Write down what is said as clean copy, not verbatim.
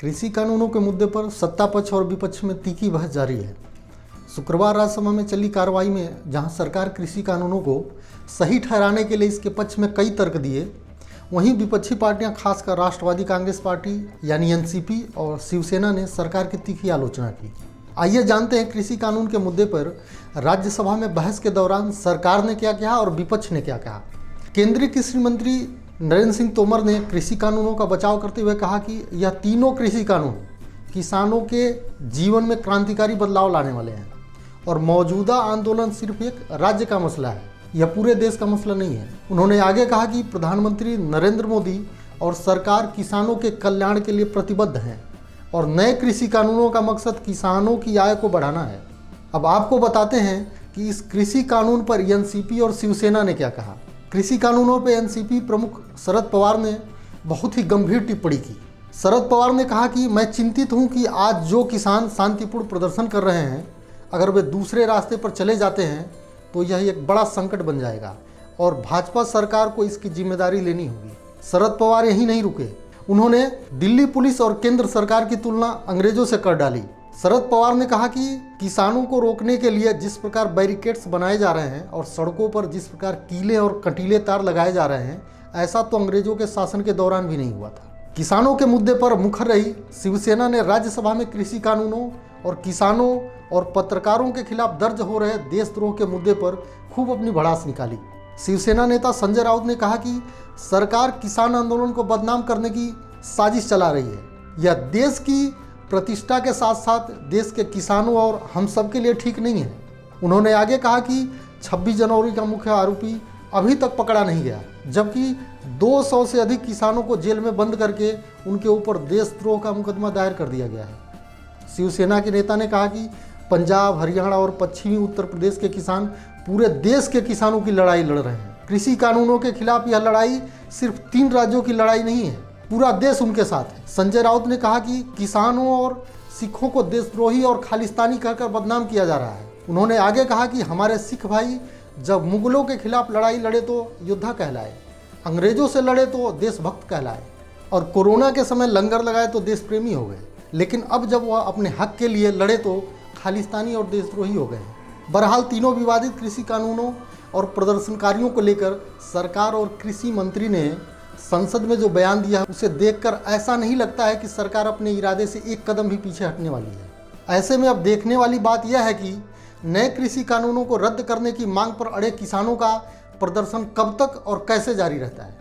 कृषि कानूनों के मुद्दे पर सत्ता पक्ष और विपक्ष में तीखी बहस जारी है। शुक्रवार राज्यसभा में चली कार्रवाई में जहां सरकार कृषि कानूनों को सही ठहराने के लिए इसके पक्ष में कई तर्क दिए, वहीं विपक्षी पार्टियां खासकर राष्ट्रवादी कांग्रेस पार्टी यानी एनसीपी और शिवसेना ने सरकार की तीखी आलोचना की। आइए जानते हैं कृषि कानून के मुद्दे पर राज्यसभा में बहस के दौरान सरकार ने क्या कहा और विपक्ष ने क्या कहा। केंद्रीय कृषि मंत्री नरेंद्र सिंह तोमर ने कृषि कानूनों का बचाव करते हुए कहा कि यह तीनों कृषि कानून किसानों के जीवन में क्रांतिकारी बदलाव लाने वाले हैं और मौजूदा आंदोलन सिर्फ एक राज्य का मसला है, यह पूरे देश का मसला नहीं है। उन्होंने आगे कहा कि प्रधानमंत्री नरेंद्र मोदी और सरकार किसानों के कल्याण के लिए प्रतिबद्ध हैं और नए कृषि कानूनों का मकसद किसानों की आय को बढ़ाना है। अब आपको बताते हैं कि इस कृषि कानून पर एनसीपी और शिवसेना ने क्या कहा। कृषि कानूनों पर एनसीपी प्रमुख शरद पवार ने बहुत ही गंभीर टिप्पणी की। शरद पवार ने कहा कि मैं चिंतित हूं कि आज जो किसान शांतिपूर्ण प्रदर्शन कर रहे हैं, अगर वे दूसरे रास्ते पर चले जाते हैं तो यह एक बड़ा संकट बन जाएगा और भाजपा सरकार को इसकी जिम्मेदारी लेनी होगी। शरद पवार यहीं नहीं रुके, उन्होंने दिल्ली पुलिस और केंद्र सरकार की तुलना अंग्रेजों से कर डाली। शरद पवार ने कहा कि किसानों को रोकने के लिए जिस प्रकार बैरिकेड्स बनाए जा रहे हैं और सड़कों पर जिस प्रकार कीले और कंटीले तार लगाए जा रहे हैं, ऐसा तो अंग्रेजों के शासन के दौरान भी नहीं हुआ था। किसानों के मुद्दे पर मुखर रही शिवसेना ने राज्यसभा में कृषि कानूनों और किसानों और पत्रकारों के खिलाफ दर्ज हो रहे देशद्रोह के मुद्दे पर खूब अपनी भड़ास निकाली। शिवसेना नेता संजय राउत ने कहा कि सरकार किसान आंदोलन को बदनाम करने की साजिश चला रही है। यह देश की प्रतिष्ठा के साथ साथ देश के किसानों और हम सब के लिए ठीक नहीं है। उन्होंने आगे कहा कि 26 जनवरी का मुख्य आरोपी अभी तक पकड़ा नहीं गया, जबकि 200 से अधिक किसानों को जेल में बंद करके उनके ऊपर देशद्रोह का मुकदमा दायर कर दिया गया है। शिवसेना के नेता ने कहा कि पंजाब, हरियाणा और पश्चिमी उत्तर प्रदेश के किसान पूरे देश के किसानों की लड़ाई लड़ रहे हैं। कृषि कानूनों के खिलाफ यह लड़ाई सिर्फ 3 राज्यों की लड़ाई नहीं है, पूरा देश उनके साथ है। संजय राउत ने कहा कि किसानों और सिखों को देशद्रोही और खालिस्तानी कहकर बदनाम किया जा रहा है। उन्होंने आगे कहा कि हमारे सिख भाई जब मुगलों के खिलाफ लड़ाई लड़े तो योद्धा कहलाए, अंग्रेजों से लड़े तो देशभक्त कहलाए और कोरोना के समय लंगर लगाए तो देश प्रेमी हो गए, लेकिन अब जब वह अपने हक के लिए लड़े तो खालिस्तानी और देशद्रोही हो गए। बहरहाल तीनों विवादित कृषि कानूनों और प्रदर्शनकारियों को लेकर सरकार और कृषि मंत्री ने संसद में जो बयान दिया उसे देखकर ऐसा नहीं लगता है कि सरकार अपने इरादे से एक कदम भी पीछे हटने वाली है। ऐसे में अब देखने वाली बात यह है कि नए कृषि कानूनों को रद्द करने की मांग पर अड़े किसानों का प्रदर्शन कब तक और कैसे जारी रहता है।